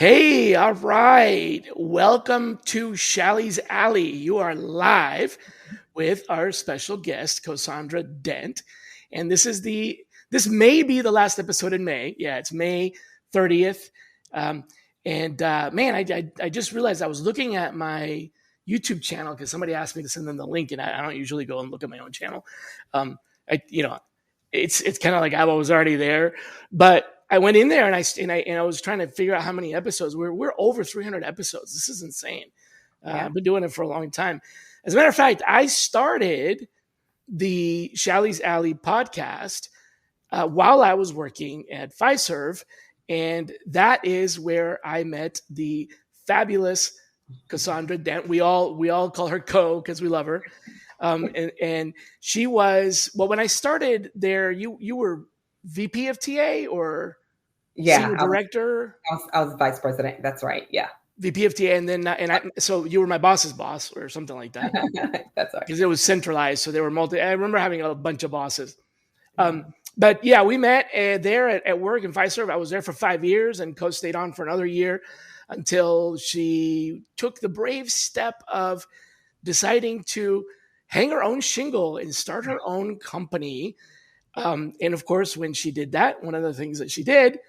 Hey, all right. Welcome to Shally's Alley. You are live with our special guest, CoSandra Dent. And this may be the last episode in May. Yeah, it's May 30th. Man, I just realized I was looking at my YouTube channel because somebody asked me to send them the link, and I don't usually go and look at my own channel. Um, it's kind of like I was already there, but I went in there and I was trying to figure out how many episodes. We're over 300 episodes. This is insane. Yeah. I've been doing it for a long time. As a matter of fact, I started the Shally's Alley podcast while I was working at Fiserv, and that is where I met the fabulous CoSandra Dent. We all call her Co because we love her. And she was, well, when I started there, you were VP of TA or senior director? I was vice president. That's right. Yeah. VP of TA. And then, so you were my boss's boss or something like that. That's right. Because it was centralized. So they were I remember having a bunch of bosses. But yeah, we met there at work in Fiserv. I was there for 5 years, and Co stayed on for another year until she took the brave step of deciding to hang her own shingle and start her own company. And of course, when she did that, one of the things that she did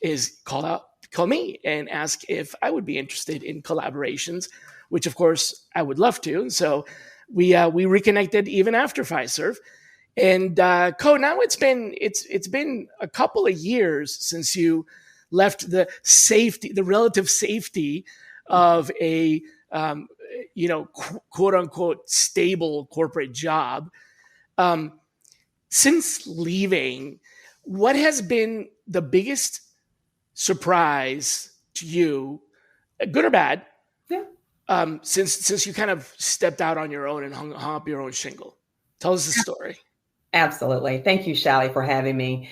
is call me and ask if I would be interested in collaborations, which of course I would love to. So we reconnected even after Fiserv. And Co, now it's been a couple of years since you left the relative safety of a quote unquote stable corporate job. Since leaving, what has been the biggest surprise to you, good or bad? Yeah. Since you kind of stepped out on your own and hung up your own shingle. Tell us the story. Absolutely. Thank you, Shally, for having me.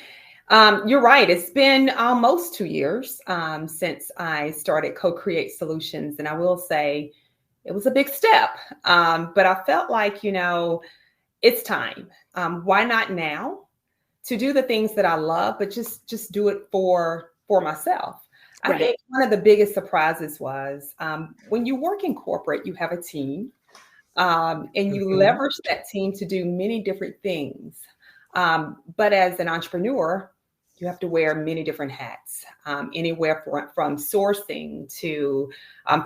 You're right. It's been almost 2 years since I started CoCreate Solutions. And I will say it was a big step. But I felt like, it's time. Why not now to do the things that I love, but just do it for myself. Right. I think one of the biggest surprises was when you work in corporate, you have a team. And you leverage that team to do many different things. But as an entrepreneur, you have to wear many different hats, anywhere from sourcing to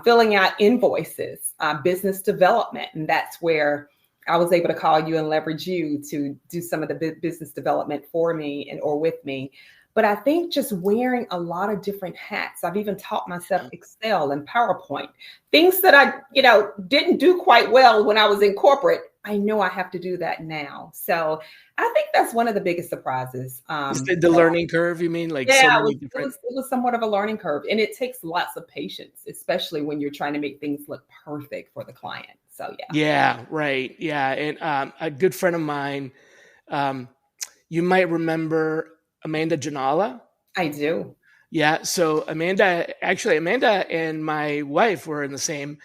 filling out invoices, business development. And that's where I was able to call you and leverage you to do some of the business development for me or with me. But I think just wearing a lot of different hats. I've even taught myself Excel and PowerPoint, things that I, didn't do quite well when I was in corporate. I know I have to do that now. So I think that's one of the biggest surprises. The learning curve, you mean? Yeah, it was somewhat of a learning curve. And it takes lots of patience, especially when you're trying to make things look perfect for the client. So, yeah. Yeah, right. Yeah. And a good friend of mine, you might remember Amanda Janala. I do. Yeah. So Amanda and my wife were in the same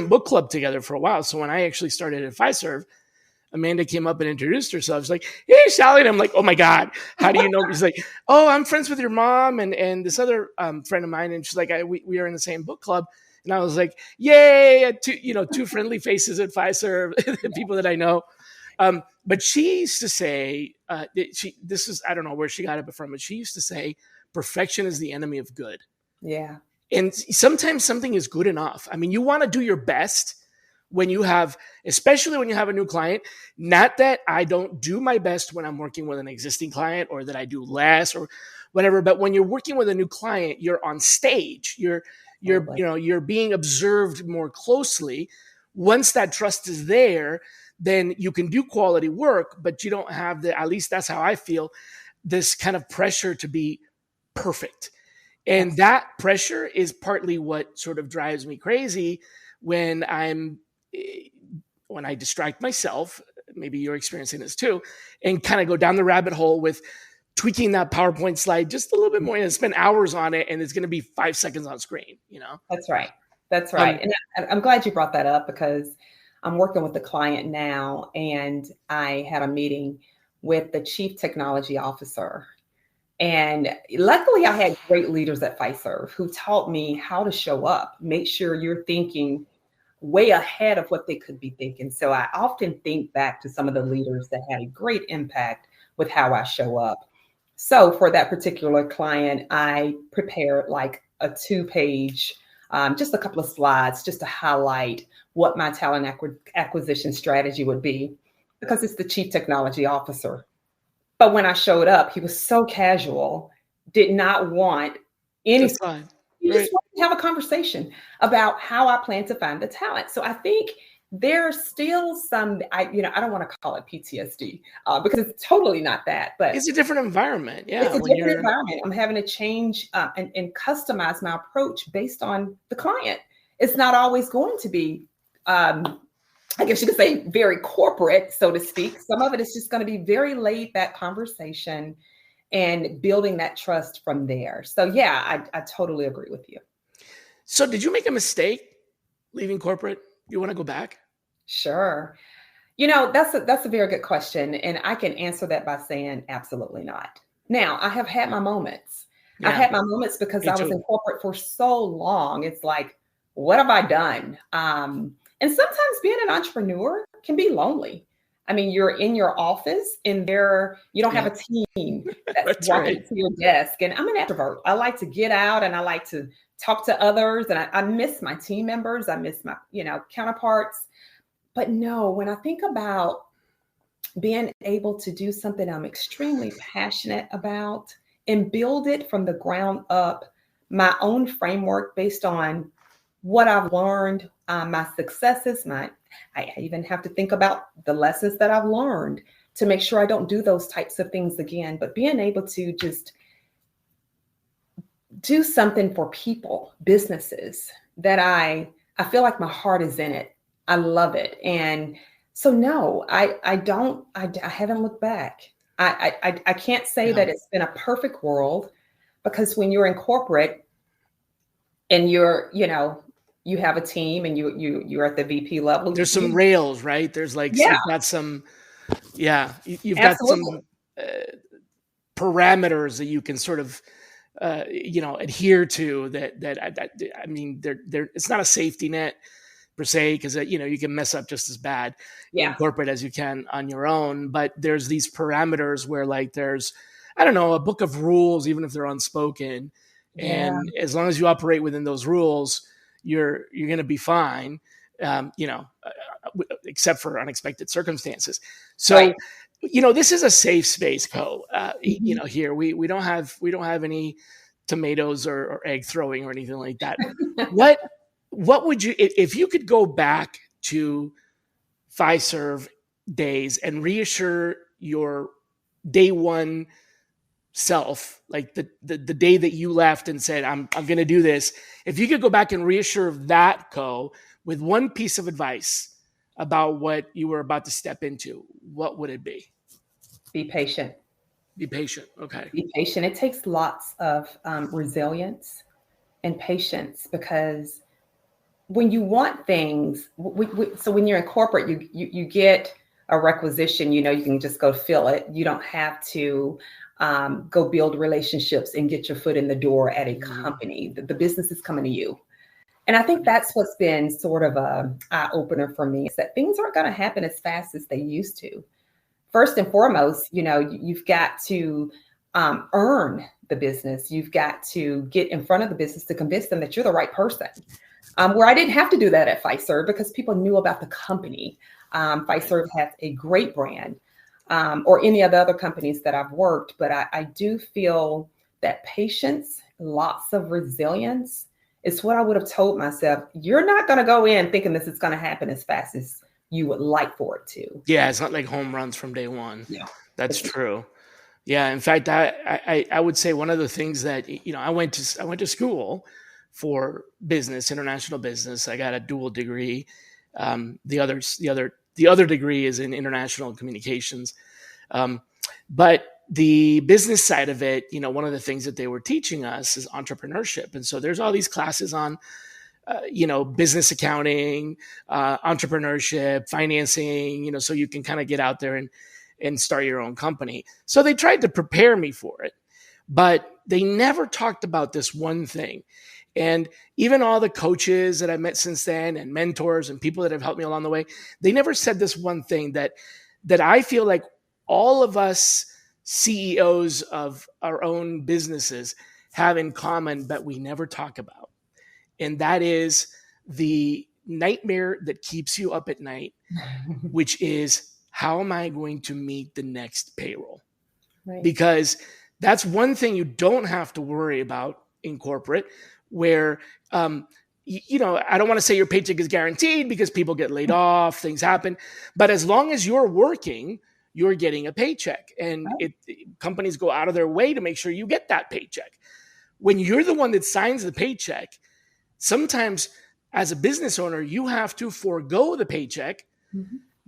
book club together for a while. So when I actually started at Fiserv, Amanda came up and introduced herself. She's like, "Hey, Shally." And I'm like, "Oh my God, how do you know?" She's like, "Oh, I'm friends with your mom and this other friend of mine." And she's like, we are in the same book club. And I was like, "Yay!" Two friendly faces at Fiserv, people that I know. But she used to say, I don't know where she got it from, but she used to say, perfection is the enemy of good. Yeah. And sometimes something is good enough. I mean, you want to do your best especially when you have a new client. Not that I don't do my best when I'm working with an existing client or that I do less or whatever, but when you're working with a new client, you're on stage, you're being observed more closely. Once that trust is there, then you can do quality work, but you don't have at least that's how I feel, this kind of pressure to be perfect. And that pressure is partly what sort of drives me crazy when I distract myself. Maybe you're experiencing this too, and kind of go down the rabbit hole with tweaking that PowerPoint slide just a little bit more and spend hours on it. And it's going to be 5 seconds on screen, That's right. That's right. And I'm glad you brought that up because I'm working with a client now, and I had a meeting with the chief technology officer. And luckily, I had great leaders at Fiserv who taught me how to show up, make sure you're thinking way ahead of what they could be thinking. So I often think back to some of the leaders that had a great impact with how I show up. So for that particular client, I prepared like a 2-page, just a couple of slides just to highlight what my talent acquisition strategy would be, because it's the chief technology officer. But when I showed up, he was so casual, did not want any. That's fine. He Right. just wanted to have a conversation about how I plan to find the talent. So I think there's still some, I don't want to call it PTSD because it's totally not that, but It's a different environment. Yeah. it's a different environment. I'm having to change and customize my approach based on the client. It's not always going to be, I guess you could say, very corporate, so to speak. Some of it is just going to be very laid back conversation and building that trust from there. So yeah, I totally agree with you. So did you make a mistake leaving corporate? You want to go back? Sure. That's a very good question. And I can answer that by saying absolutely not. Now, I have had my moments. Yeah. I've had my moments because I was in corporate for so long. It's like, what have I done? And sometimes being an entrepreneur can be lonely. I mean, you're in your office and you don't have a team that's walking to your desk. And I'm an extrovert. I like to get out and I like to talk to others. And I miss my team members. I miss my, counterparts. But no, when I think about being able to do something I'm extremely passionate about and build it from the ground up, my own framework based on what I've learned, my successes, I even have to think about the lessons that I've learned to make sure I don't do those types of things again. But being able to just do something for people, businesses that I feel like my heart is in it. I love it. And so, no, I haven't looked back. I can't say that it's been a perfect world, because when you're in corporate and you have a team and you're at the VP level. There's some rails, right? There's you've got some, you've got some parameters that you can sort of, adhere to that. I mean, it's not a safety net per se, because, you can mess up just as bad in corporate as you can on your own. But there's these parameters where there's, I don't know, a book of rules, even if they're unspoken. And as long as you operate within those rules, you're going to be fine, except for unexpected circumstances. So, this is a safe space, Co. Here we don't have any tomatoes or egg throwing or anything like that. What would you, if you could go back to Fiserv days and reassure your day one self, like the day that you left and said, I'm going to do this. If you could go back and reassure that, Co, with one piece of advice about what you were about to step into, what would it be? Be patient. Be patient. Okay. Be patient. It takes lots of resilience and patience, because when you want things, so when you're in corporate, you get a requisition, you can just go fill it. You don't have to go build relationships and get your foot in the door at a company. The business is coming to you. And I think that's what's been sort of a eye opener for me, is that things aren't going to happen as fast as they used to. First and foremost, you've got to earn the business. You've got to get in front of the business to convince them that you're the right person. Where I didn't have to do that at Fiserv, because people knew about the company. Fiserv has a great brand, or any of the other companies that I've worked. But I do feel that patience, lots of resilience is what I would have told myself. You're not going to go in thinking this is going to happen as fast as you would like for it to. Yeah, it's not like home runs from day one. Yeah, that's true. Yeah, in fact, I would say one of the things that, I went to school for business, international business. I got a dual degree. The other degree is in international communications. But the business side of it, one of the things that they were teaching us is entrepreneurship. And so there's all these classes on, business accounting, entrepreneurship, financing, so you can kind of get out there and start your own company. So they tried to prepare me for it. but they never talked about this one thing. And even all the coaches that I met since then and mentors and people that have helped me along the way, they never said this one thing that I feel like all of us CEOs of our own businesses have in common, but we never talk about. And that is the nightmare that keeps you up at night, which is, how am I going to meet the next payroll? Right. Because that's one thing you don't have to worry about in corporate, where, I don't want to say your paycheck is guaranteed because people get laid off, things happen. But as long as you're working, you're getting a paycheck. And companies go out of their way to make sure you get that paycheck. When you're the one that signs the paycheck, sometimes as a business owner, you have to forego the paycheck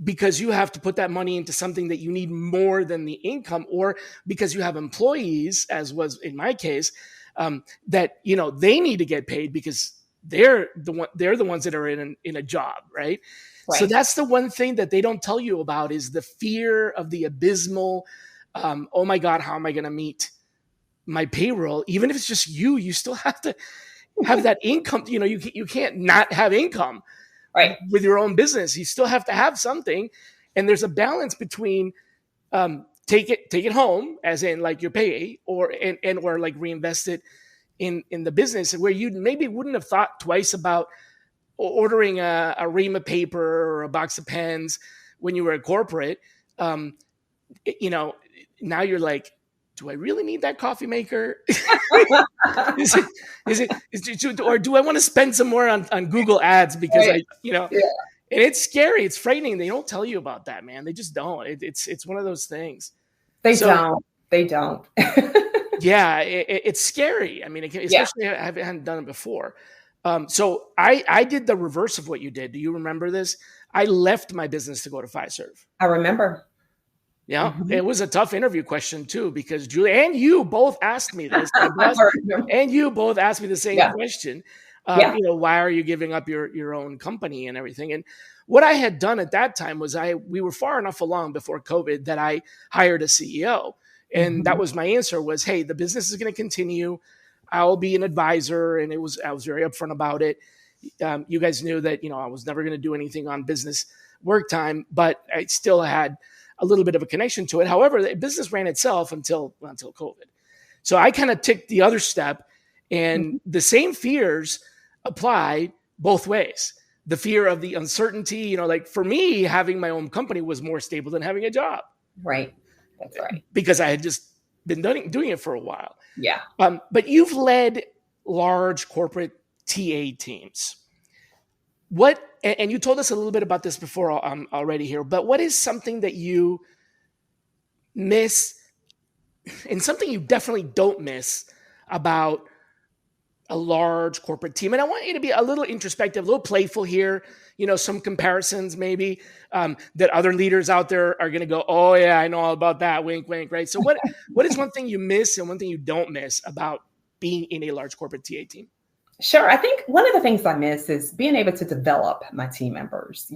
because you have to put that money into something that you need more than the income, or because you have employees, as was in my case, that, they need to get paid because they're the ones that are in a job, right? So that's the one thing that they don't tell you about, is the fear of the abysmal, oh my God, how am I going to meet my payroll? Even if it's just you still have to have that income. You can't not have income with your own business. You still have to have something. And there's a balance between take it home, as in like your pay, or like reinvest it in the business, where you maybe wouldn't have thought twice about ordering a ream of paper or a box of pens when you were at corporate. Now you're like, do I really need that coffee maker? Is it, or do I want to spend some more on Google ads because and it's scary. It's frightening. They don't tell you about that, man. They just don't. It's one of those things. They don't. Yeah. It's scary. I mean, especially I hadn't done it before. So I did the reverse of what you did. Do you remember this? I left my business to go to Fiserv. I remember. Yeah, It was a tough interview question too, because Julie and you both asked me this, and you both asked me the same question. Why are you giving up your own company and everything? And what I had done at that time was we were far enough along before COVID that I hired a CEO, and that was my answer was, hey, the business is going to continue. I'll be an advisor, and I was very upfront about it. You guys knew that I was never going to do anything on business work time, but I still had a little bit of a connection to it. However, the business ran itself until COVID. So I kind of took the other step, and the same fears apply both ways. The fear of the uncertainty, like for me, having my own company was more stable than having a job. Right. That's right. Because I had just been doing it for a while. Yeah. But you've led large corporate TA teams. And you told us a little bit about this before already here, but what is something that you miss, and something you definitely don't miss about a large corporate team? And I want you to be a little introspective, a little playful here, some comparisons maybe that other leaders out there are going to go, oh yeah, I know all about that, wink, wink, right? So what is one thing you miss and one thing you don't miss about being in a large corporate TA team? Sure. I think one of the things I miss is being able to develop my team members.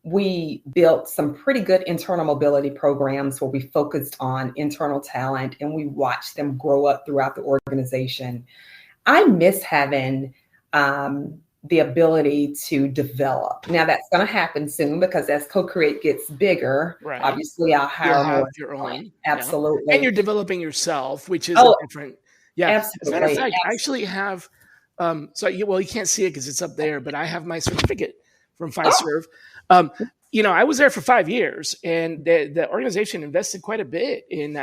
We built some pretty good internal mobility programs where we focused on internal talent, and we watched them grow up throughout the organization. I miss having the ability to develop. Now that's going to happen soon, because as CoCreate gets bigger, obviously I'll hire more. Your own. Absolutely. Yeah. And you're developing yourself, which is different. Yeah. Absolutely. As a matter of fact, I actually have, you can't see it because it's up there, but I have my certificate from Fiserv. I was there for 5 years, and the organization invested quite a bit in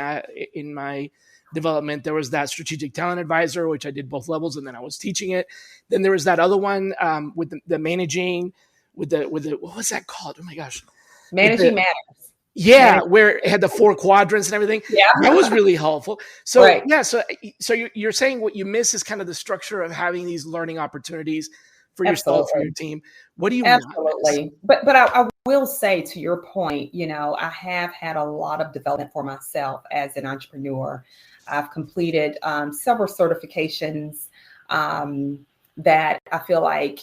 my development. There was that strategic talent advisor, which I did both levels, and then I was teaching it. Then there was that other one with the managing, with the what was that called? Oh my gosh, Managing Matters. Yeah, where it had the 4 quadrants and everything. Yeah, that was really helpful. So so you're saying what you miss is kind of the structure of having these learning opportunities for yourself, for your team. What do you absolutely? But I will say, to your point, I have had a lot of development for myself as an entrepreneur. I've completed several certifications that I feel like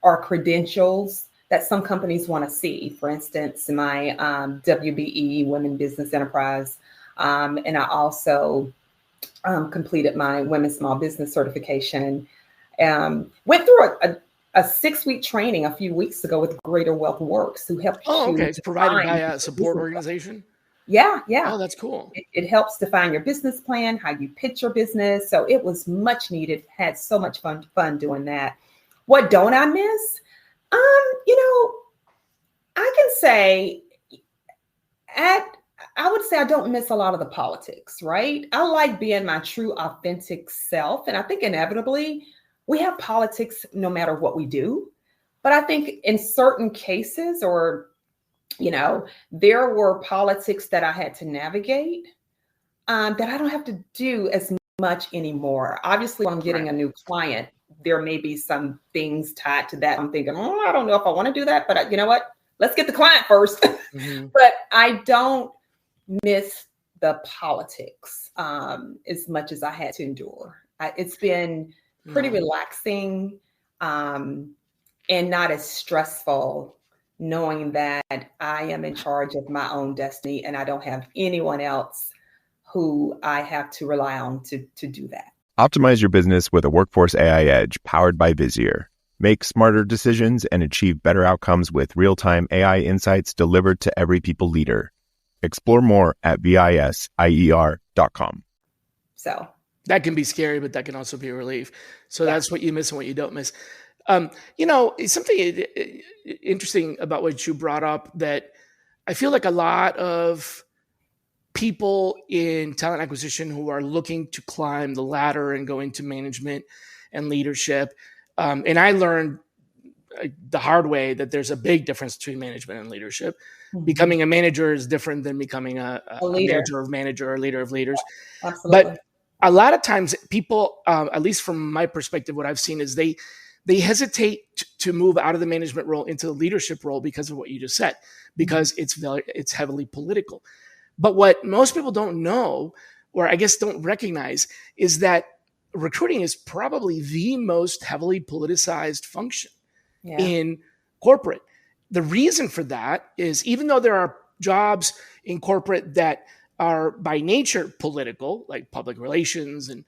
are credentials that some companies want to see. For instance, my WBE, Women Business Enterprise And I also completed my Women's Small Business certification. Went through a 6-week training a few weeks ago with Greater Wealth Works, who helps Oh, you okay. It's provided by define a your support business plan. organization. Yeah. Oh, that's cool. It helps define your business plan, how you pitch your business. So it was much needed. Had so much fun doing that. What don't I miss? I can say I would say I don't miss a lot of the politics, right? I like being my true, authentic self. And I think inevitably we have politics no matter what we do. But I think in certain cases, or, there were politics that I had to navigate that I don't have to do as much anymore. Obviously, when I'm getting a new client, there may be some things tied to that. I'm thinking, I don't know if I want to do that, but you know what? Let's get the client first. Mm-hmm. But I don't miss the politics as much as I had to endure. It's been pretty relaxing and not as stressful, knowing that I am in charge of my own destiny and I don't have anyone else who I have to rely on to do that. Optimize your business with a Workforce AI Edge powered by Visier. Make smarter decisions and achieve better outcomes with real-time AI insights delivered to every people leader. Explore more at visier.com. So that can be scary, but that can also be a relief. So that's what you miss and what you don't miss. Something interesting about what you brought up that I feel like a lot of people in talent acquisition who are looking to climb the ladder and go into management and leadership. And I learned the hard way that there's a big difference between management and leadership. Mm-hmm. Becoming a manager is different than becoming a manager of manager or leader of leaders. Absolutely. But a lot of times people, at least from my perspective, what I've seen is they hesitate to move out of the management role into the leadership role because of what you just said, because it's heavily political. But what most people don't know, or I guess don't recognize, is that recruiting is probably the most heavily politicized function in corporate. The reason for that is even though there are jobs in corporate that are by nature political, like public relations and,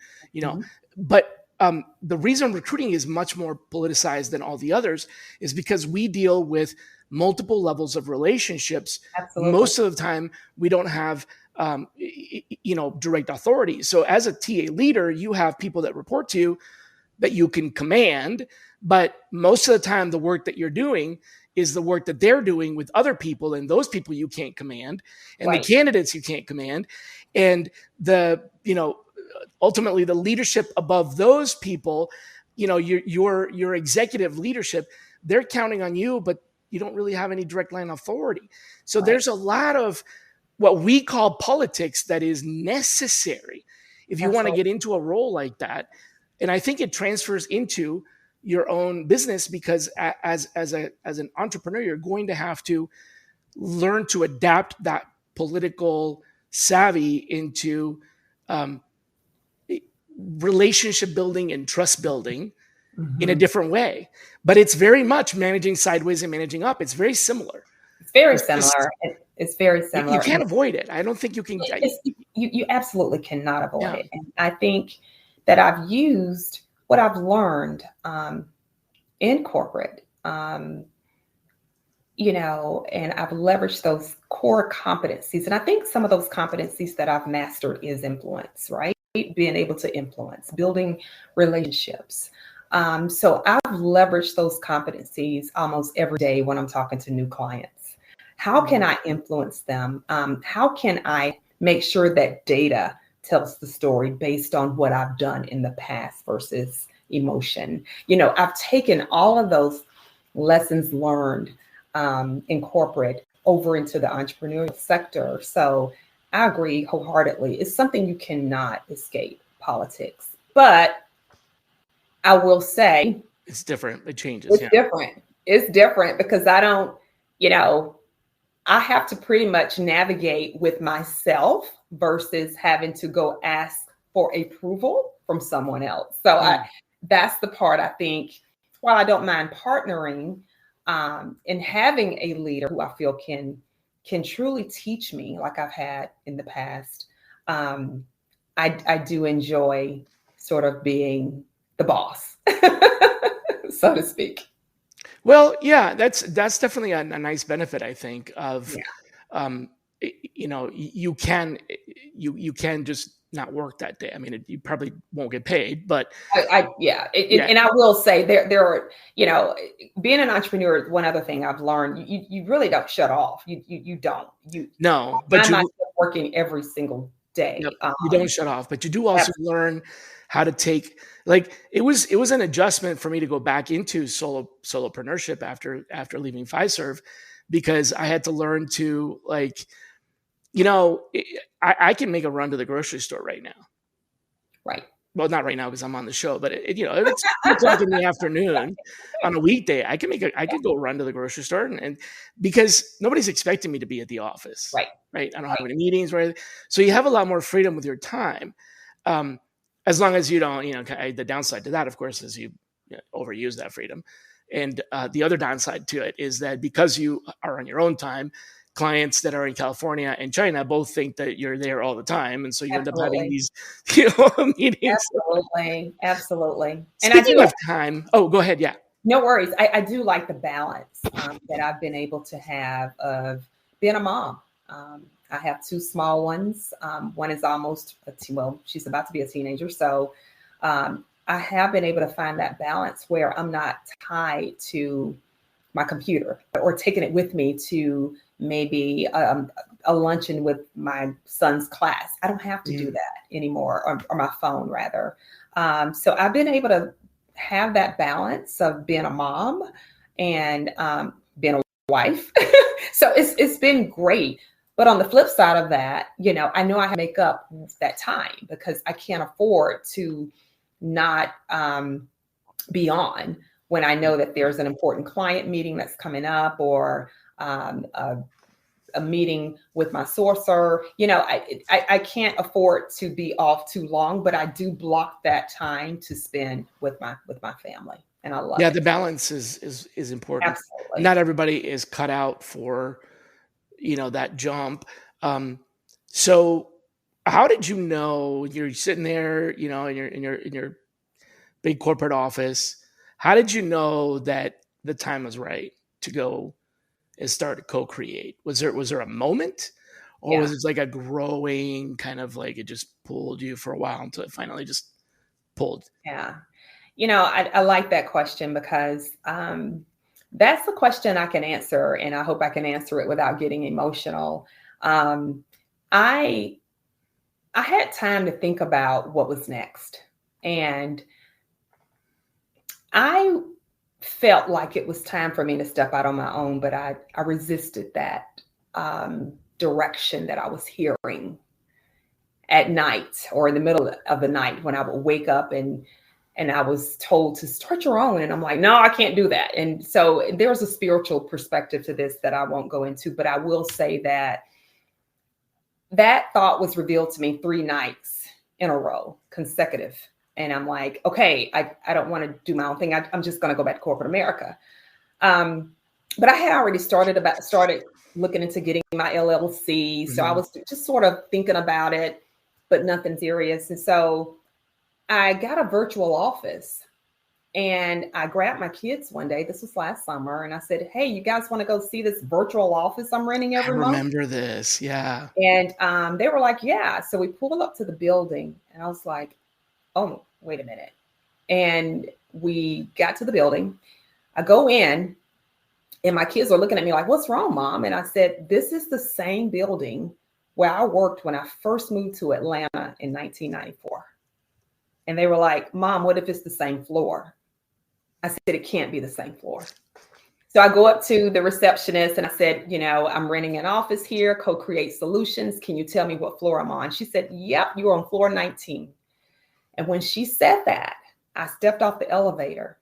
but the reason recruiting is much more politicized than all the others is because we deal with multiple levels of relationships. Absolutely. Most of the time, we don't have, direct authority. So as a TA leader, you have people that report to you that you can command, but most of the time, the work that you're doing is the work that they're doing with other people, and those people you can't command, and the candidates you can't command, and ultimately the leadership above those people, your executive leadership, they're counting on you, but you don't really have any direct line authority. So there's a lot of what we call politics that is necessary if you want to get into a role like that. And I think it transfers into your own business because as an entrepreneur, you're going to have to learn to adapt that political savvy into relationship building and trust building in a different way. But it's very much managing sideways and managing up. It's very similar. It's very similar. It's very similar. You can't avoid it. I don't think you can. You absolutely cannot avoid it. And I think that I've used what I've learned in corporate, and I've leveraged those core competencies. And I think some of those competencies that I've mastered is influence, right? Being able to influence, building relationships. So I've leveraged those competencies almost every day when I'm talking to new clients. How can I influence them? How can I make sure that data tells the story based on what I've done in the past versus emotion? I've taken all of those lessons learned in corporate over into the entrepreneurial sector. So I agree wholeheartedly. It's something you cannot escape, politics. But I will say it's different. It changes. It's different. It's different because I don't, I have to pretty much navigate with myself versus having to go ask for approval from someone else. So that's the part I think, while I don't mind partnering and having a leader who I feel can truly teach me like I've had in the past, I do enjoy sort of being the boss, so to speak. Well, yeah, that's definitely a nice benefit, I think, of, um, you can just not work that day. I mean, you probably won't get paid, but Yeah. yeah, And I will say there are, being an entrepreneur, one other thing I've learned, you really don't shut off. You don't. no, I but find myself working every single yep, day. you don't shut off, but you do also Absolutely. learn how to take, like, it was an adjustment for me to go back into solopreneurship after leaving Fiserv, because I had to learn to, like, I can make a run to the grocery store right now. Right. Well, not right now because I'm on the show, but if it's 2 o'clock in the afternoon on a weekday, I could go run to the grocery store, and because nobody's expecting me to be at the office, Right. right? I don't have any meetings, right? So you have a lot more freedom with your time, um, as long as you don't, the downside to that, of course, is you overuse that freedom, and the other downside to it is that because you are on your own time, clients that are in California and China both think that you're there all the time, and so you end up having Absolutely. these meetings. Absolutely. Absolutely. And I Speaking do, of time, oh, go ahead. Yeah. no worries. I do like the balance that I've been able to have of being a mom. I have two small ones. One is almost she's about to be a teenager. So I have been able to find that balance where I'm not tied to my computer or taking it with me to maybe a luncheon with my son's class. I don't have to do that anymore, or my phone rather. So I've been able to have that balance of being a mom and being a wife. So it's been great. But on the flip side of that, I know I have to make up that time because I can't afford to not be on when I know that there's an important client meeting that's coming up, or a meeting with my sourcer. I can't afford to be off too long, but I do block that time to spend with my family, and I love Yeah, it. the balance is important. Absolutely. Not everybody is cut out for that jump. So how did you know you're sitting there, in your big corporate office? How did you know that the time was right to go and start CoCreate? Was there a moment, or was Yeah. it like a growing kind of, like, it just pulled you for a while until it finally just pulled? Yeah. I like that question because that's the question I can answer, and I hope I can answer it without getting emotional. I had time to think about what was next, and I felt like it was time for me to step out on my own, but I resisted that direction that I was hearing at night or in the middle of the night when I would wake up and I was told to start your own. And I'm like, no, I can't do that. And so there's a spiritual perspective to this that I won't go into, but I will say that thought was revealed to me 3 nights in a row, consecutive. And I'm like, okay, I don't want to do my own thing. I'm just going to go back to corporate America. But I had already started looking into getting my LLC. So I was just sort of thinking about it, but nothing serious. And so I got a virtual office, and I grabbed my kids one day. This was last summer. And I said, hey, you guys want to go see this virtual office I'm renting every month? I remember this. Yeah. And they were like, yeah. So we pulled up to the building, and I was like, oh, wait a minute. And we got to the building. I go in, and my kids are looking at me like, what's wrong, Mom? And I said, this is the same building where I worked when I first moved to Atlanta in 1994. And they were like, Mom, what if it's the same floor? I said, it can't be the same floor. So I go up to the receptionist and I said, I'm renting an office here, CoCreate Solutions. Can you tell me what floor I'm on? She said, yep, you're on floor 19. And when she said that, I stepped off the elevator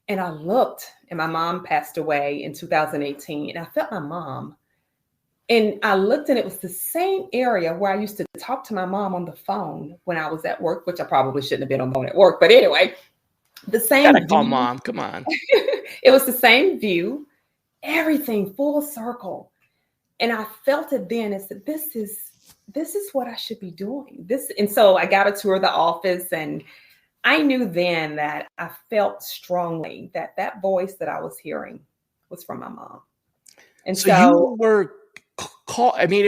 and I looked, and my mom passed away in 2018. And I felt my mom. And I looked, and it was the same area where I used to talk to my mom on the phone when I was at work, which I probably shouldn't have been on the phone at work. But anyway, the same Gotta call view. Mom. Come on. It was the same view, everything full circle. And I felt it then. I said, this is this is what I should be doing. And so I got a tour of the office, and I knew then that I felt strongly that that voice that I was hearing was from my mom. And so you were called. I mean,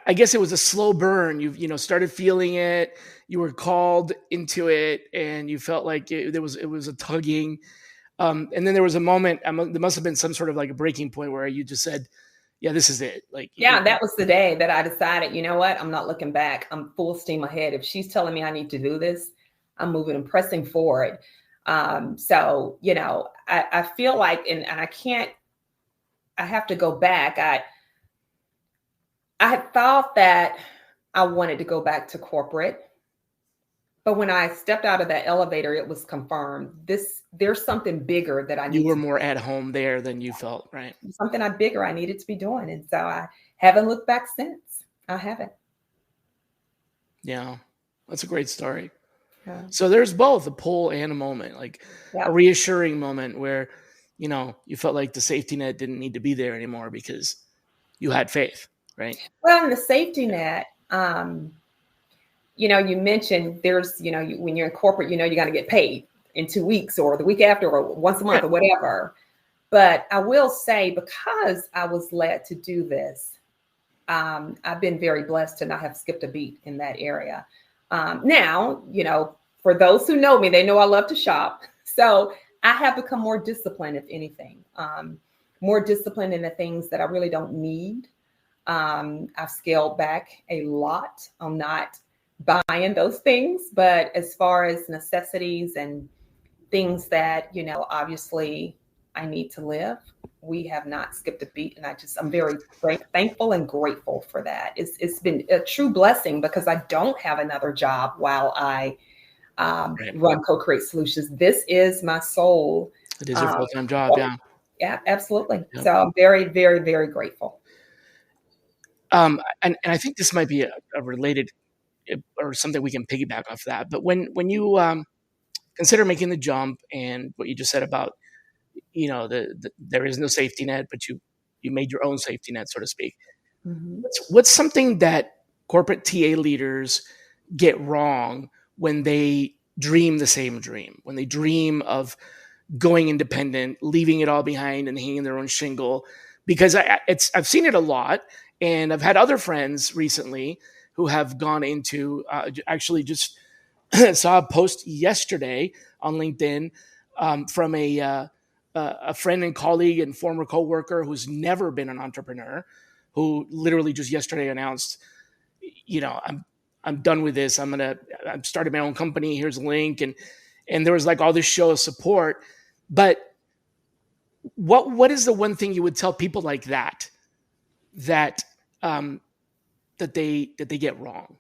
I guess it was a slow burn. You started feeling it. You were called into it, and you felt like it was a tugging. And then there was a moment. There must have been some sort of like a breaking point where you just said, "Yeah, this is it." Like, that was the day that I decided, you know what? I'm not looking back. I'm full steam ahead. If she's telling me I need to do this, I'm moving and pressing forward. So I feel like, and I have to go back. I had thought that I wanted to go back to corporate, but when I stepped out of that elevator, it was confirmed. There's something bigger that I need. You were more at home there than you felt, right? Something bigger I needed to be doing. And so I haven't looked back since. I haven't. Yeah, that's a great story. Yeah. So there's both a pull and a moment, like a reassuring moment where, you felt like the safety net didn't need to be there anymore because you had faith, right? Well, in the safety net, you mentioned there's, when you're in corporate, you got to get paid in 2 weeks or the week after or once a month or whatever. But I will say, because I was led to do this, I've been very blessed to not have skipped a beat in that area. Now, for those who know me, they know I love to shop. So I have become more disciplined, if anything, more disciplined in the things that I really don't need. I've scaled back a lot on not buying those things, but as far as necessities and things that, obviously I need to live, we have not skipped a beat. And I'm very thankful and grateful for that. It's been a true blessing because I don't have another job while I run CoCreate Solutions. This is my sole. It is your full-time job. Yeah. Yeah, absolutely. Yep. So I'm very, very, very grateful. And I think this might be a related or something we can piggyback off that. But when you consider making the jump and what you just said about, there is no safety net, but you made your own safety net, so to speak. Mm-hmm. What's something that corporate TA leaders get wrong when they dream the same dream, when they dream of going independent, leaving it all behind and hanging their own shingle? Because I've seen it a lot. And I've had other friends recently who have gone into, actually just saw a post yesterday on LinkedIn from a friend and colleague and former coworker who's never been an entrepreneur, who literally just yesterday announced, I'm done with this. I'm starting my own company. Here's a link. And there was like all this show of support. But what is the one thing you would tell people like that they get wrong?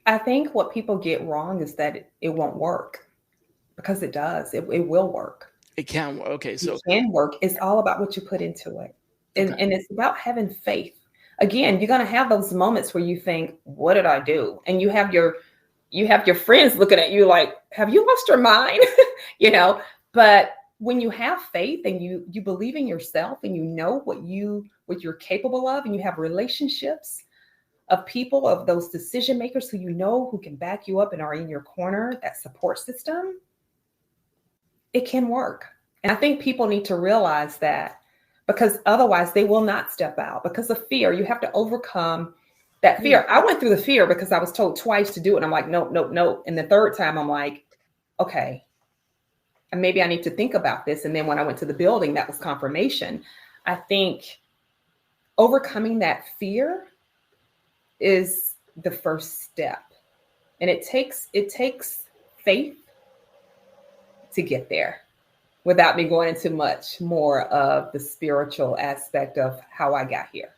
I think what people get wrong is that it won't work, because it does. It will work. It can work. Okay, so it can work. It's all about what you put into it, and it's about having faith. Again, you're going to have those moments where you think, "What did I do?" And you have your friends looking at you like, "Have you lost your mind?" But when you have faith and you believe in yourself and you know what you're capable of, and you have relationships of people, of those decision makers who can back you up and are in your corner, that support system, it can work. And I think people need to realize that, because otherwise they will not step out because of fear. You have to overcome that fear. I went through the fear because I was told twice to do it. I'm like, no. And the third time I'm like, okay, and maybe I need to think about this. And then when I went to the building, that was confirmation. I think overcoming that fear is the first step. And it takes faith to get there, without me going into much more of the spiritual aspect of how I got here.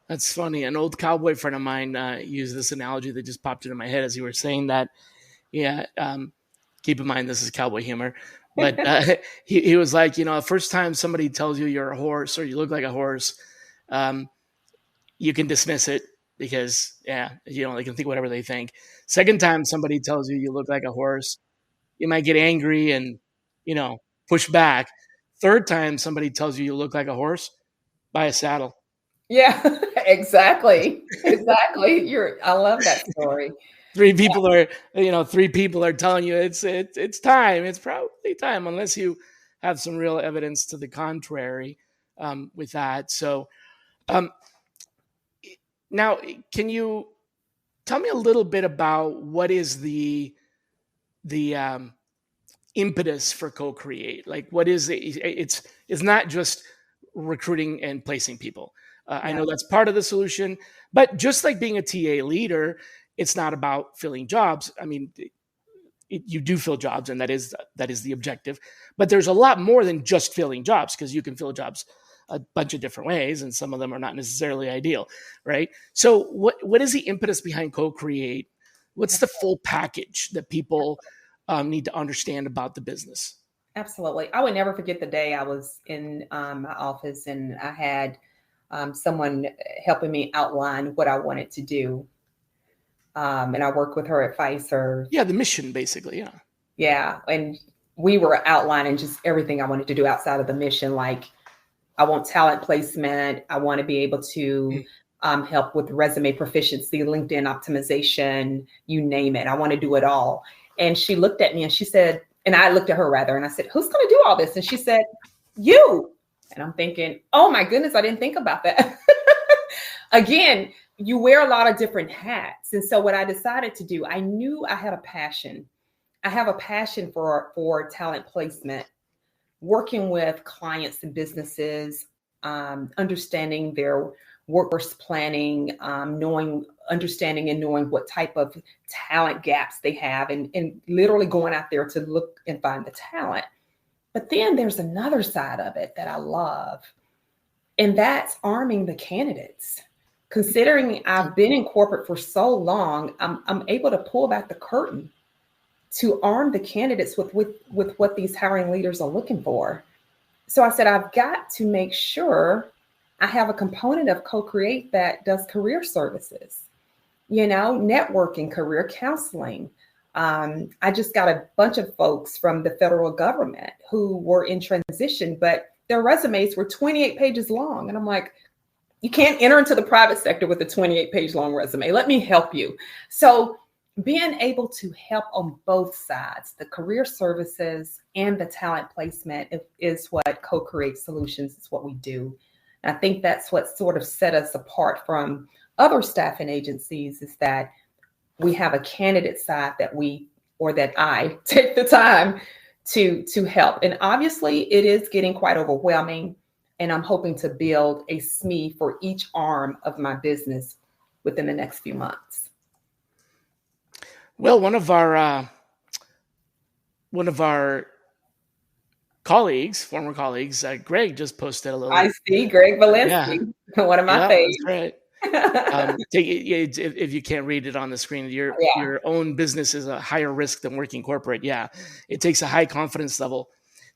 That's funny. An old cowboy friend of mine used this analogy that just popped into my head as you were saying that. Yeah. Keep in mind, this is cowboy humor, but he was like, the first time somebody tells you you're a horse or you look like a horse, you can dismiss it because, they can think whatever they think. Second time somebody tells you look like a horse, you might get angry and, push back. Third time somebody tells you look like a horse, buy a saddle. Yeah, Exactly. Exactly. I love that story. Three people are telling you it's time. It's probably time, unless you have some real evidence to the contrary with that. So um, now, can you tell me a little bit about what is the impetus for CoCreate? Like, what is it? It's not just recruiting and placing people. I Yeah. know that's part of the solution, but just like being a TA leader, it's not about filling jobs. I mean, you do fill jobs, and that is the objective. But there's a lot more than just filling jobs, because you can fill jobs a bunch of different ways, and some of them are not necessarily ideal, right? So, what is the impetus behind CoCreate? What's the full package that people need to understand about the business? Absolutely. I would never forget the day I was in my office and I had someone helping me outline what I wanted to do. And I worked with her at Fiserv. Yeah, the mission, basically. Yeah. Yeah. And we were outlining just everything I wanted to do outside of the mission. Like, I want talent placement. I want to be able to help with resume proficiency, LinkedIn optimization, you name it. I want to do it all. And she looked at me and she said, and I looked at her rather, and I said, who's going to do all this? And she said, you. And I'm thinking, oh my goodness, I didn't think about that. Again, you wear a lot of different hats. And so what I decided to do, I knew I had a passion. I have a passion for talent placement, working with clients and businesses, understanding their workforce planning, understanding and knowing what type of talent gaps they have, and literally going out there to look and find the talent. But then there's another side of it that I love, and that's arming the candidates. Considering I've been in corporate for so long, I'm able to pull back the curtain to arm the candidates with what these hiring leaders are looking for. So I said, I've got to make sure I have a component of CoCreate that does career services, networking, career counseling. I just got a bunch of folks from the federal government who were in transition, but their resumes were 28 pages long. And I'm like, you can't enter into the private sector with a 28-page long resume. Let me help you. So being able to help on both sides, the career services and the talent placement, is what CoCreate Solutions is what we do. And I think that's what sort of set us apart from other staffing agencies, is that we have a candidate side that I take the time to help. And obviously it is getting quite overwhelming. And I'm hoping to build a SME for each arm of my business within the next few months. Well, one of our former colleagues, Greg, just posted a little. I see Greg Valinsky, one of my faves. That's right. If you can't read it on the screen, your own business is a higher risk than working corporate. Yeah, it takes a high confidence level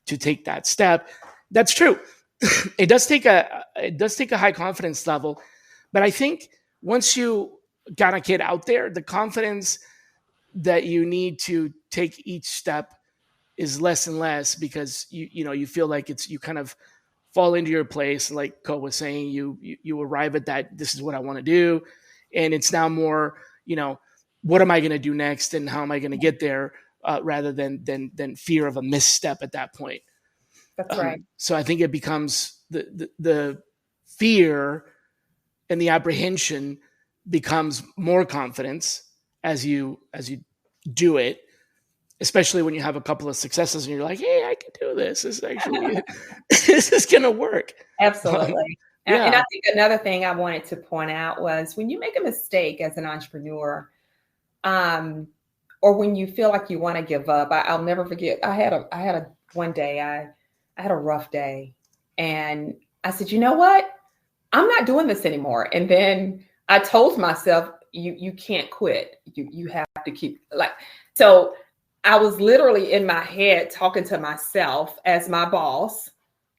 to take that step. That's true. It does take a high confidence level, but I think once you got a kid out there, the confidence that you need to take each step is less and less, because you feel like you kind of fall into your place. Like Co was saying, you arrive at that, this is what I want to do. And it's now more, what am I going to do next and how am I going to get there, rather than fear of a misstep at that point. That's right. So I think it becomes the fear and the apprehension becomes more confidence as you do it, especially when you have a couple of successes and you're like, hey, I can do this. This is actually, this is going to work. Absolutely. Yeah. And I think another thing I wanted to point out was, when you make a mistake as an entrepreneur, or when you feel like you want to give up, I'll never forget. I had one day, I had a rough day, and I said, you know what? I'm not doing this anymore. And then I told myself, you can't quit. You have to keep so I was literally in my head talking to myself as my boss.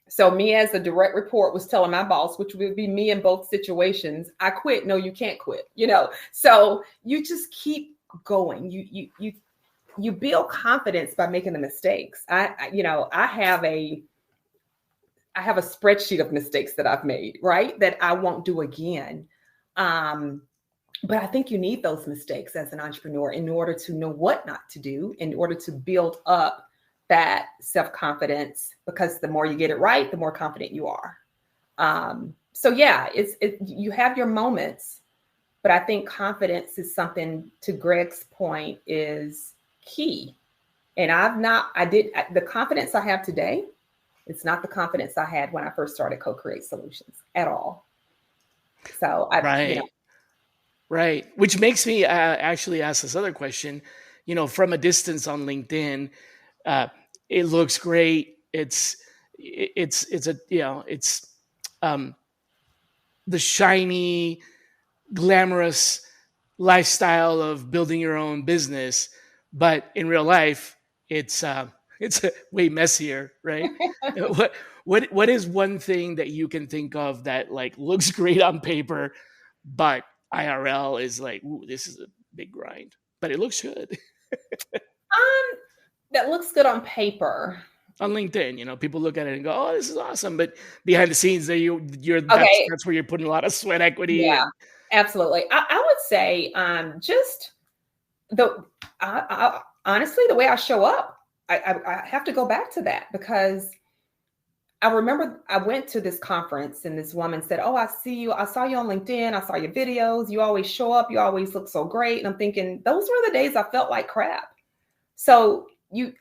So me as a direct report was telling my boss, which would be me in both situations, I quit. No, you can't quit. So you just keep going. You build confidence by making the mistakes. I have a spreadsheet of mistakes that I've made, right, that I won't do again. But I think you need those mistakes as an entrepreneur in order to know what not to do, in order to build up that self-confidence, because the more you get it right, the more confident you are. So yeah, you have your moments, but I think confidence is something, to Greg's point, is key. And the confidence I have today, it's not the confidence I had when I first started CoCreate Solutions at all. So Right. Which makes me actually ask this other question. From a distance on LinkedIn, it looks great. It's the shiny, glamorous lifestyle of building your own business, but in real life, it's way messier, right? What is one thing that you can think of that like looks great on paper, but IRL is like, ooh, this is a big grind, but it looks good. That looks good on paper. On LinkedIn, people look at it and go, "Oh, this is awesome," but behind the scenes, that's where you're putting a lot of sweat equity. Yeah, absolutely. I would say just honestly, the way I show up, I have to go back to that, because I remember I went to this conference and this woman said, "Oh, I saw you on LinkedIn. I saw your videos. You always show up. You always look so great." And I'm thinking, those were the days I felt like crap. So you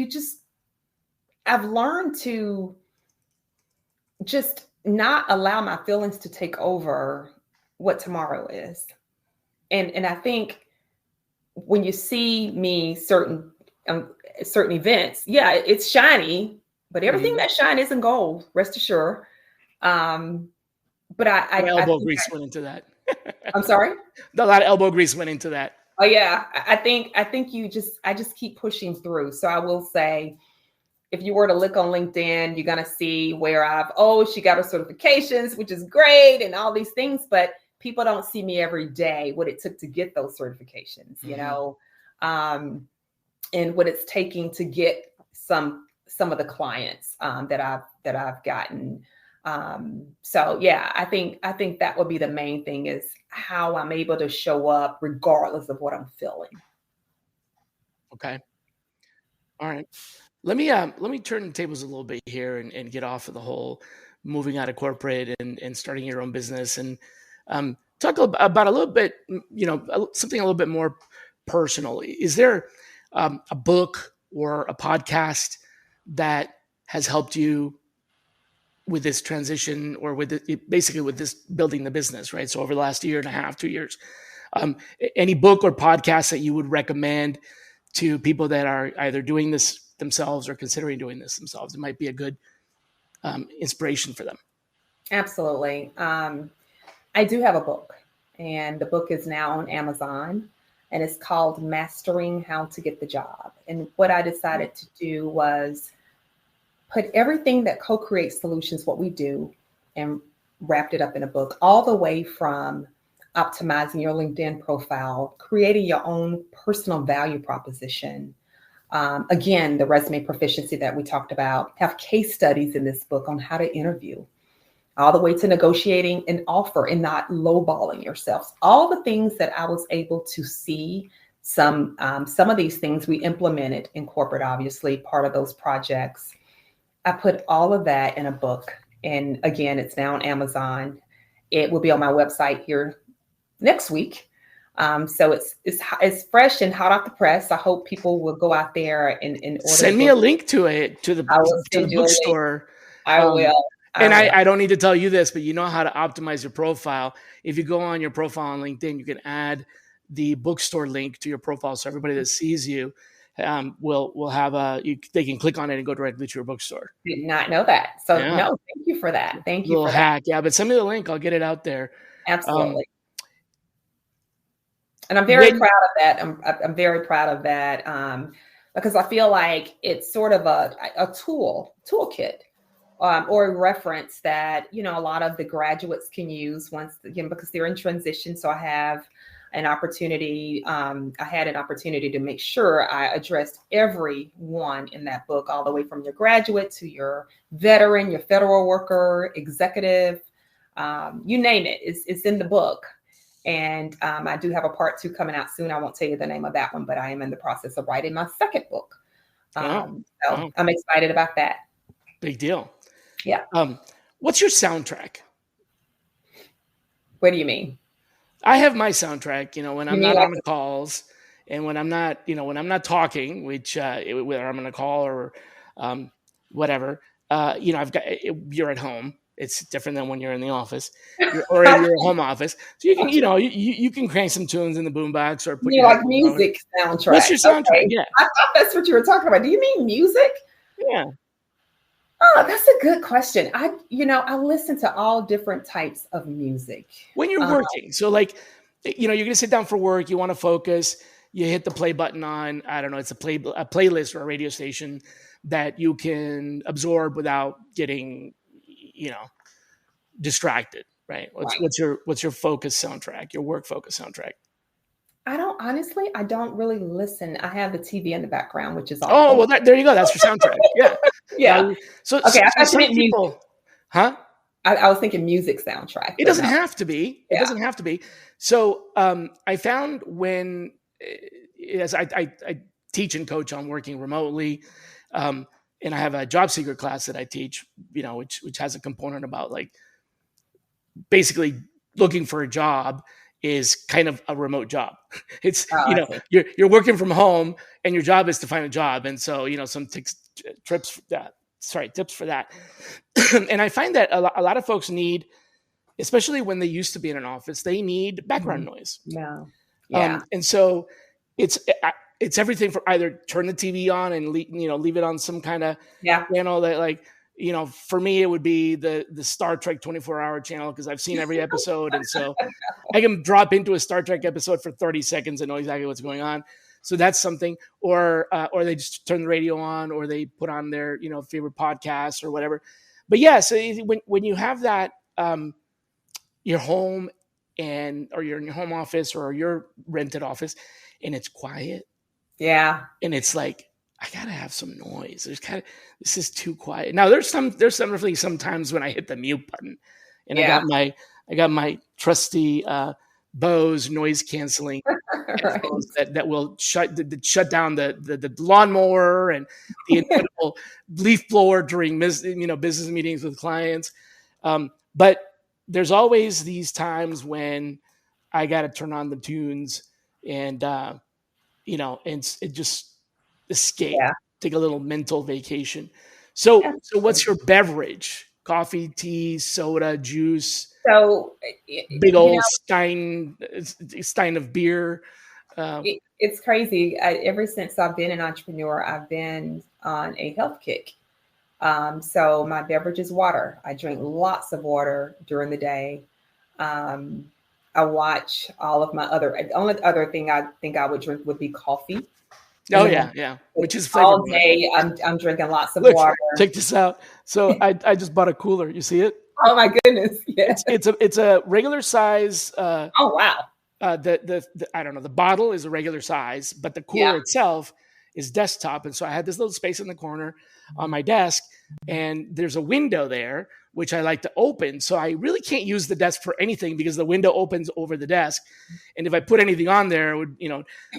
just, I've learned to just not allow my feelings to take over what tomorrow is. And I think when you see me certain events, yeah, it's shiny, but everything that shine isn't gold, rest assured. But I elbow grease went into that. I'm sorry? A lot of elbow grease went into that. Oh yeah. I think I just keep pushing through. So I will say, if you were to look on LinkedIn, you're going to see where she got her certifications, which is great, and all these things, but people don't see me every day, what it took to get those certifications, and what it's taking to get some of the clients that I've gotten. So yeah, I think that would be the main thing, is how I'm able to show up regardless of what I'm feeling. Okay. All right. Let me turn the tables a little bit here and get off of the whole moving out of corporate and starting your own business, and talk about a little bit, something a little bit more personal. Is there a book or a podcast that has helped you with this transition, or with basically with this building the business, right? So over the last year and a half, 2 years, any book or podcast that you would recommend to people that are either doing this themselves or considering doing this themselves? It might be a good inspiration for them. Absolutely. I do have a book, and the book is now on Amazon, and it's called Mastering How to Get the Job. And what I decided to do was put everything that CoCreate Solutions, what we do, and wrapped it up in a book, all the way from optimizing your LinkedIn profile, creating your own personal value proposition. Again, the resume proficiency that we talked about, have case studies in this book on how to interview, all the way to negotiating an offer and not lowballing yourselves. All the things that I was able to see, some of these things we implemented in corporate, obviously, part of those projects. I put all of that in a book. And again, it's now on Amazon. It will be on my website here next week. So it's fresh and hot off the press. I hope people will go out there and order. Send me a link to the bookstore. I will. I don't need to tell you this, but you know how to optimize your profile. If you go on your profile on LinkedIn, you can add the bookstore link to your profile, so everybody that sees you will have they can click on it and go directly to your bookstore. Did not know that. So no, thank you for that. Thank you. Little hack, yeah. But send me the link. I'll get it out there. Absolutely. And I'm very proud of that. I'm very proud of that because I feel like it's sort of a toolkit or a reference that, a lot of the graduates can use because they're in transition. So I have an opportunity. I had an opportunity to make sure I addressed everyone in that book, all the way from your graduate to your veteran, your federal worker, executive, you name it. It's in the book. And I do have a part 2 coming out soon. I won't tell you the name of that one, but I am in the process of writing my second book. So I'm excited about that. Big deal. Yeah. What's your soundtrack? What do you mean? I have my soundtrack, when I'm not on the calls and when I'm not, when I'm not talking, which whether I'm on a call or whatever, I've got, you're at home. It's different than when you're in the office or in your home office. So you can, you can crank some tunes in the boombox or put your music soundtrack. What's your soundtrack? Okay. Yeah. I thought that's what you were talking about. Do you mean music? Yeah. Oh, that's a good question. I listen to all different types of music. When you're working. So like, you're going to sit down for work, you want to focus, you hit the play button on, I don't know, it's a playlist or a radio station that you can absorb without getting, distracted, right? What's your focus soundtrack, your work focus soundtrack? I don't really listen. I have the TV in the background, which is awful. Oh, well, there you go. That's your soundtrack. Yeah. Yeah. So some people, music. Huh? I was thinking music soundtrack. It doesn't have to be. It doesn't have to be. So I found when, as I teach and coach on working remotely, and I have a job seeker class that I teach, which has a component about like basically looking for a job is kind of a remote job. It's, you're working from home and your job is to find a job. And so, some tips for that. And I find that a lot of folks need, especially when they used to be in an office, they need background noise. Yeah. And so it's everything from either turn the TV on and leave it on some kind of channel that like, for me, it would be the Star Trek 24-hour channel because I've seen every episode. And so I can drop into a Star Trek episode for 30 seconds and know exactly what's going on. So that's something, or they just turn the radio on or they put on their, favorite podcast or whatever. But yeah, so when you have that, your home or you're in your home office or your rented office and it's quiet. Yeah. And it's like, I gotta have some noise. This is too quiet. Now there's definitely some times when I hit the mute button and I got my trusty Bose noise canceling headphones that will shut down the lawnmower and the inevitable leaf blower during business meetings with clients. But there's always these times when I got to turn on the tunes and and it just escape, take a little mental vacation. So what's your beverage? Coffee, tea, soda, juice? So big old stein of beer. It's crazy. Ever since I've been an entrepreneur, I've been on a health kick. So my beverage is water. I drink lots of water during the day. I watch all of my the only other thing I think I would drink would be coffee. Oh yeah. Which is all day. I'm drinking lots of water. Check this out. So I just bought a cooler. You see it? Oh my goodness! Yeah. It's a regular size. Oh wow. The I don't know. The bottle is a regular size, but the cooler itself is desktop. And so I had this little space in the corner on my desk, and there's a window there which I like to open. So I really can't use the desk for anything because the window opens over the desk. And if I put anything on there, it would,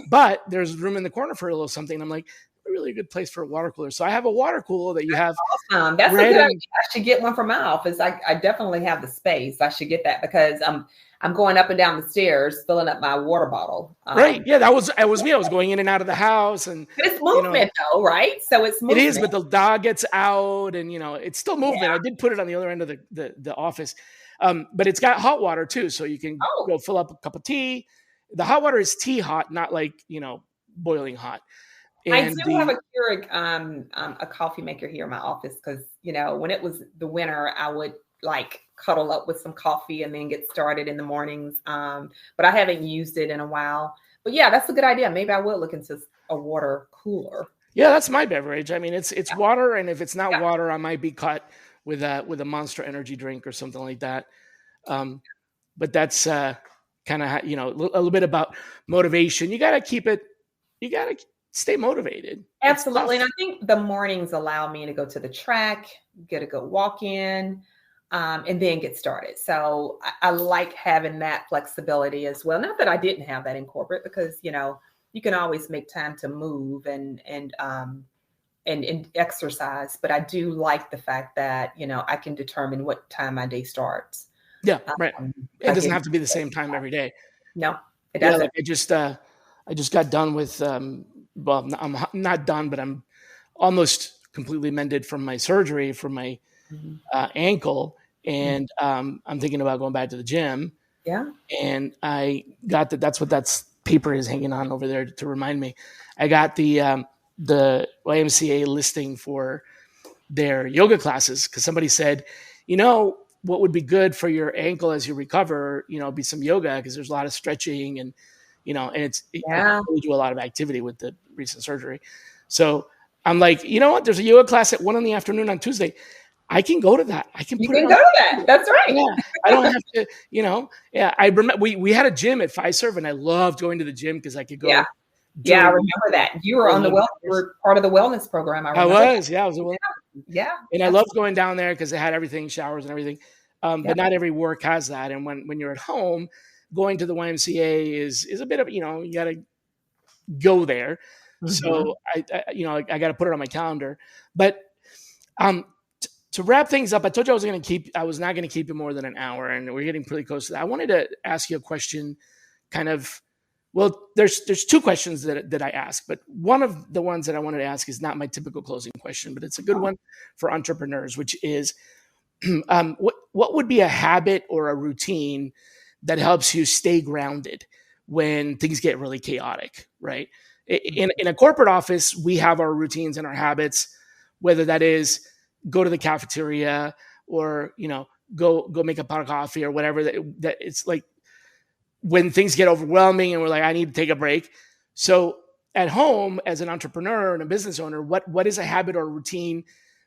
but there's room in the corner for a little something. I'm like, a really good place for a water cooler. So I have a water cooler that you have. Awesome. That's a good idea. I should get one for my office. I definitely have the space. I should get that because I'm going up and down the stairs, filling up my water bottle. Right. Yeah, that was me. I was going in and out of the house, and but it's movement though, right? So it's movement. It is, but the dog gets out, and it's still movement. I did put it on the other end of the office, but it's got hot water too, so you can go fill up a cup of tea. The hot water is tea hot, not like boiling hot. And I do have a Keurig, a coffee maker here in my office because when it was the winter, I would like cuddle up with some coffee and then get started in the mornings. But I haven't used it in a while. But yeah, that's a good idea. Maybe I will look into a water cooler. Yeah, that's my beverage. I mean, it's water, and if it's not water, I might be caught with a Monster Energy drink or something like that. But that's kind of a little bit about motivation. You got to keep it. You got to stay motivated. Absolutely, and I think the mornings allow me to go to the track, get a good walk in. and then get started. So I like having that flexibility as well. Not that I didn't have that in corporate, because, you know, you can always make time to move and exercise. But I do like the fact that, you know, I can determine what time my day starts. Yeah, right. It doesn't have to be the that. same time every day. No, it Yeah, doesn't. like I just got done with, well, I'm not done, but I'm almost completely mended from my surgery for my Mhm. ankle. And I'm thinking about going back to the gym. Yeah. And I got that's what that paper is hanging on over there to remind me. I got the YMCA listing for their yoga classes, because somebody said, you know, what would be good for your ankle as you recover, you know, be some yoga, because there's a lot of stretching and, you know, and I Yeah. really do a lot of activity with the recent surgery. So I'm like, you know what? There's a yoga class at 1 p.m. on Tuesday. I can go to that. I can You put it can on. go to that. That's right. Yeah, I don't have to, you know. Yeah, I remember we had a gym at Fiserv, and I loved going to the gym because I could go. Yeah. Yeah, I remember that. You were on the you were part of the wellness program. I was, yeah, I was a wellness. Yeah. And I loved going down there because they had everything, showers and everything. But not every work has that. And when you're at home, going to the YMCA is a bit of, you know, you got to go there. So I you know, I got to put it on my calendar. But to wrap things up, I told you I was not going to keep it more than an hour, and we're getting pretty close to that. I wanted to ask you a question, kind of. Well, there's two questions that I ask, but one of the ones that I wanted to ask is not my typical closing question, but it's a good one for entrepreneurs, which is, what would be a habit or a routine that helps you stay grounded when things get really chaotic, right? In a corporate office, we have our routines and our habits, whether that is go to the cafeteria or, you know, go make a pot of coffee or whatever. That it's like when things get overwhelming and we're like, I need to take a break. So at home, as an entrepreneur and a business owner, what is a habit or routine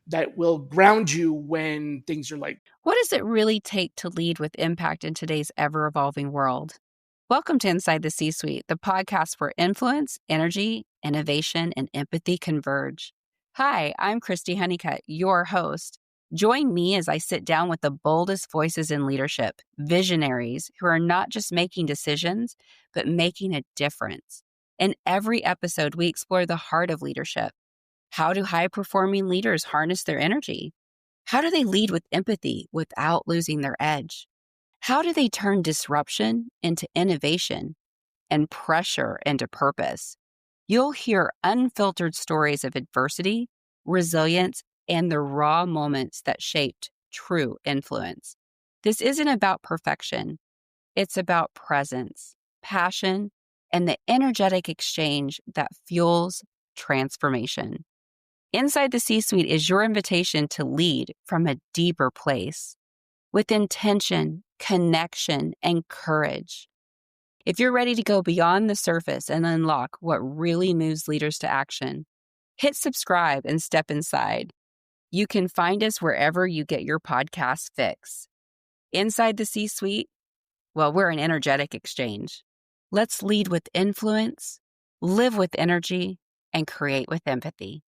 that will ground you when things are like? What does it really take to lead with impact in today's ever-evolving world? Welcome to Inside the C-Suite, the podcast where influence, energy, innovation, and empathy converge. Hi, I'm Christy Honeycutt, your host. Join me as I sit down with the boldest voices in leadership, visionaries who are not just making decisions, but making a difference. In every episode, we explore the heart of leadership. How do high-performing leaders harness their energy? How do they lead with empathy without losing their edge? How do they turn disruption into innovation and pressure into purpose? You'll hear unfiltered stories of adversity, resilience, and the raw moments that shaped true influence. This isn't about perfection. It's about presence, passion, and the energetic exchange that fuels transformation. Inside the C-Suite is your invitation to lead from a deeper place with intention, connection, and courage. If you're ready to go beyond the surface and unlock what really moves leaders to action, hit subscribe and step inside. You can find us wherever you get your podcast fix. Inside the C-Suite, well, we're an energetic exchange. Let's lead with influence, live with energy, and create with empathy.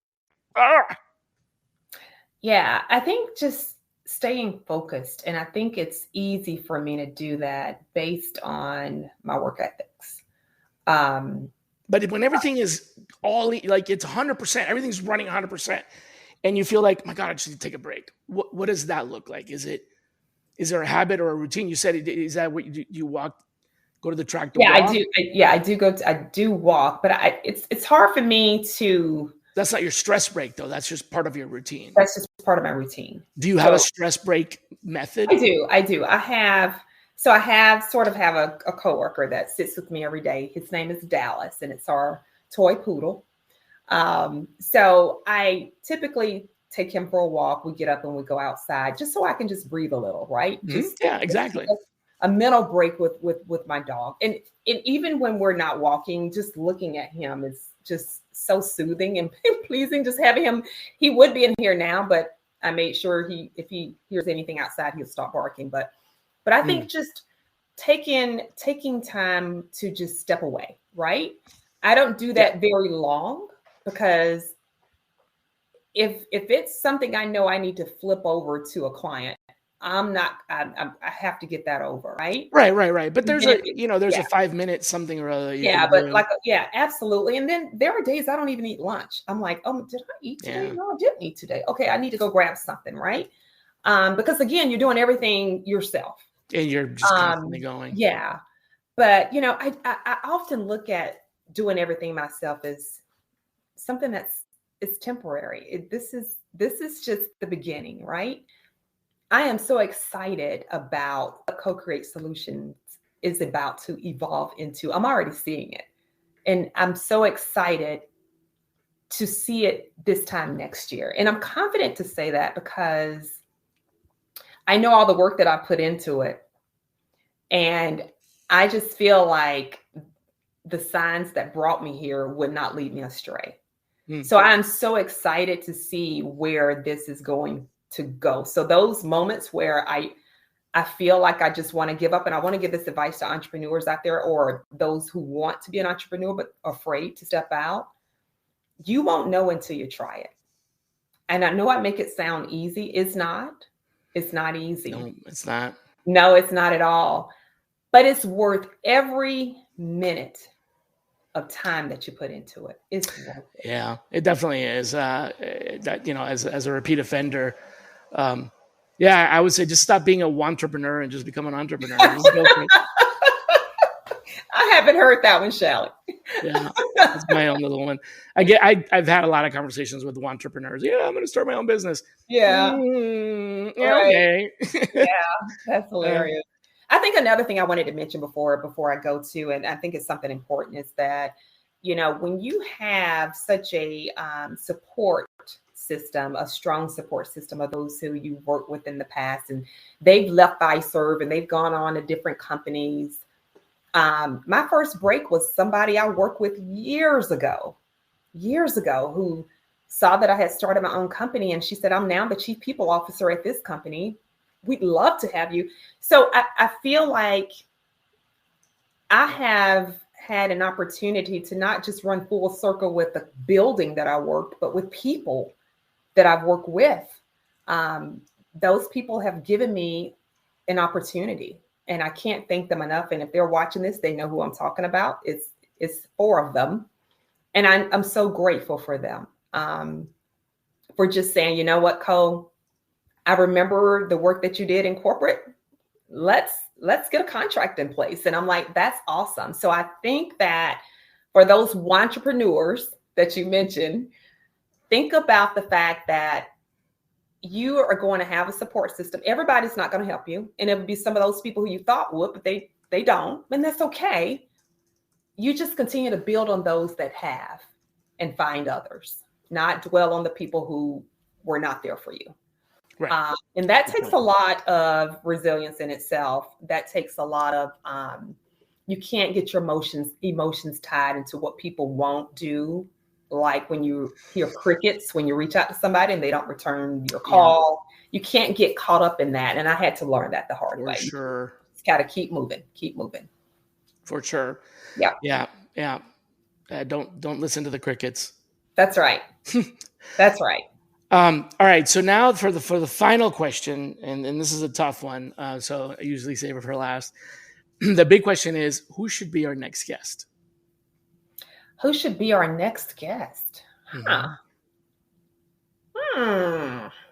Yeah, I think just staying focused. And I think it's easy for me to do that based on my work ethics. But when everything is like it's 100%, everything's running 100%, and you feel like, my God, I just need to take a break. What does that look like? Is there a habit or a routine? You said, is that what you walk, go to the track to walk? I do. I do walk, but it's hard for me to. That's not your stress break, though. That's just part of your routine. That's just part of my routine. Do you have a stress break method? I do. I have a coworker that sits with me every day. His name is Dallas, and it's our toy poodle. So I typically take him for a walk. We get up and we go outside just so I can just breathe a little, right? Yeah, exactly. A mental break with my dog. And even when we're not walking, just looking at him is just so soothing and pleasing. Just having him, he would be in here now, but I made sure if he hears anything outside, he'll stop barking. But I think just taking time to just step away, right? I don't do that very long, because if it's something I know I need to flip over to a client, I have to get that over, right? Right. But there's a 5 minute something or other that you can do. Absolutely. And then there are days I don't even eat lunch. I'm like, oh, did I eat today? No, I didn't eat today. Okay, I need to go grab something, right? Because again, you're doing everything yourself. And you're just constantly going. Yeah. But, I often look at doing everything myself as something it's temporary. This is just the beginning, right? I am so excited about what CoCreate Solutions is about to evolve into. I'm already seeing it. And I'm so excited to see it this time next year. And I'm confident to say that because I know all the work that I put into it. And I just feel like the signs that brought me here would not lead me astray. So I'm so excited to see where this is going to go. So those moments where I feel like I just want to give up, and I want to give this advice to entrepreneurs out there or those who want to be an entrepreneur but afraid to step out, you won't know until you try it. And I know I make it sound easy. It's not. It's not easy. No, it's not. No, it's not at all. But it's worth every minute of time that you put into it. It's worth it. Yeah, it definitely is. As a repeat offender, I would say just stop being a wantrepreneur and just become an entrepreneur. Just go for it. I haven't heard that one, Shally. Yeah, that's my own little one. I've had a lot of conversations with entrepreneurs. Yeah, I'm going to start my own business. Yeah. Okay. Yeah, that's hilarious. I think another thing I wanted to mention before I go to, and I think it's something important, is that, when you have such a support system, a strong support system of those who you worked with in the past, and they've left Fiserv and they've gone on to different companies. My first break was somebody I worked with years ago, who saw that I had started my own company. And she said, I'm now the chief people officer at this company. We'd love to have you. So I feel like I have had an opportunity to not just run full circle with the building that I worked, but with people that I've worked with. Those people have given me an opportunity, and I can't thank them enough. And if they're watching this, they know who I'm talking about. It's 4 of them. And I'm so grateful for them, for just saying, you know what, Co, I remember the work that you did in corporate. Let's get a contract in place. And I'm like, that's awesome. So I think that for those entrepreneurs that you mentioned, think about the fact that you are going to have a support system. Everybody's not going to help you. And it would be some of those people who you thought would, but they don't. And that's okay. You just continue to build on those that have and find others, not dwell on the people who were not there for you. Right. And that takes a lot of resilience in itself. That takes a lot of, you can't get your emotions tied into what people won't do. Like when you hear crickets, when you reach out to somebody and they don't return your call, you can't get caught up in that. And I had to learn that the hard way. For sure. It's got to keep moving. For sure. Yeah. Don't listen to the crickets. That's right. That's right. All right. So now for the final question, and this is a tough one. So I usually save it for last. The big question is, who should be our next guest? Who should be our next guest?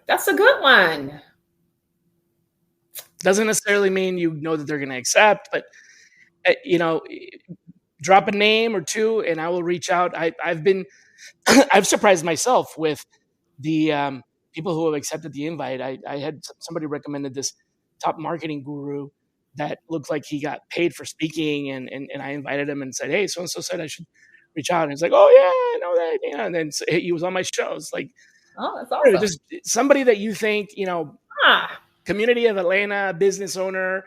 That's a good one. Doesn't necessarily mean you know that they're going to accept, but drop a name or two, and I will reach out. I've surprised myself with the people who have accepted the invite. I had somebody recommended this top marketing guru that looked like he got paid for speaking, and I invited him and said, hey, so and so said I should reach out. And he's like, oh yeah, I know that. Yeah. And then he was on my show. It's like, oh, that's awesome. Just somebody that you think, community of Atlanta, business owner,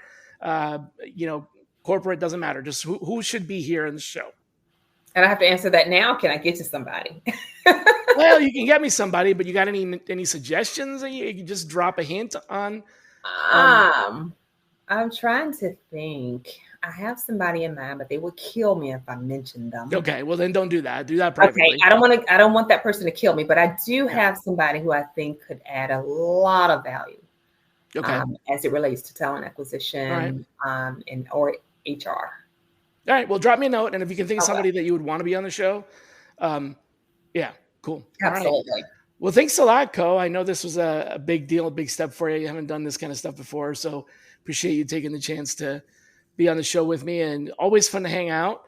corporate, doesn't matter. Just who should be here in the show. And I have to answer that now. Can I get you somebody? Well, you can get me somebody, but you got any suggestions that you can just drop a hint on? I'm trying to think. I have somebody in mind, but they would kill me if I mentioned them. Okay, well then don't do that. Do that privately. Okay, I don't want that person to kill me, but I do have somebody who I think could add a lot of value. Okay. As it relates to talent All right. acquisition and or HR. All right. Well, drop me a note, and if you can think of I will. somebody that you would want to be on the show, yeah, cool. All right. Absolutely. Well, thanks a lot, Co. I know this was a big deal, a big step for you. You haven't done this kind of stuff before, so appreciate you taking the chance to be on the show with me, and always fun to hang out.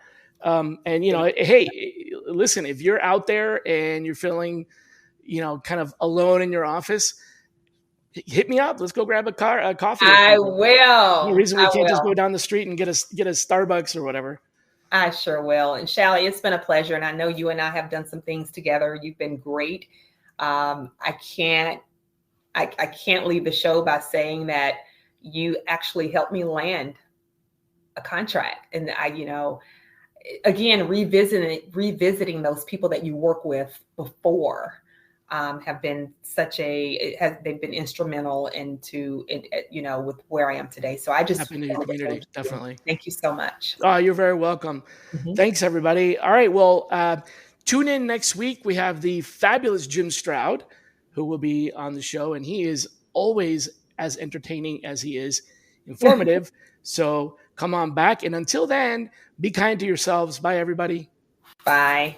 And hey, listen, if you're out there and you're feeling, kind of alone in your office, hit me up. Let's go grab a coffee. I No will. reason we I can't just will. go down the street and get a Starbucks or whatever. I sure will. And Shally, it's been a pleasure. And I know you and I have done some things together. You've been great. I can't leave the show by saying that you actually helped me land a contract. And again, revisiting those people that you work with before have been they've been instrumental with where I am today. So I just Happy to your community, definitely. Thank you so much. Oh, you're very welcome. Mm-hmm. Thanks, everybody. All right, well, tune in next week. We have the fabulous Jim Stroud, who will be on the show, and he is always as entertaining as he is informative. So come on back, and until then, be kind to yourselves. Bye, everybody. Bye.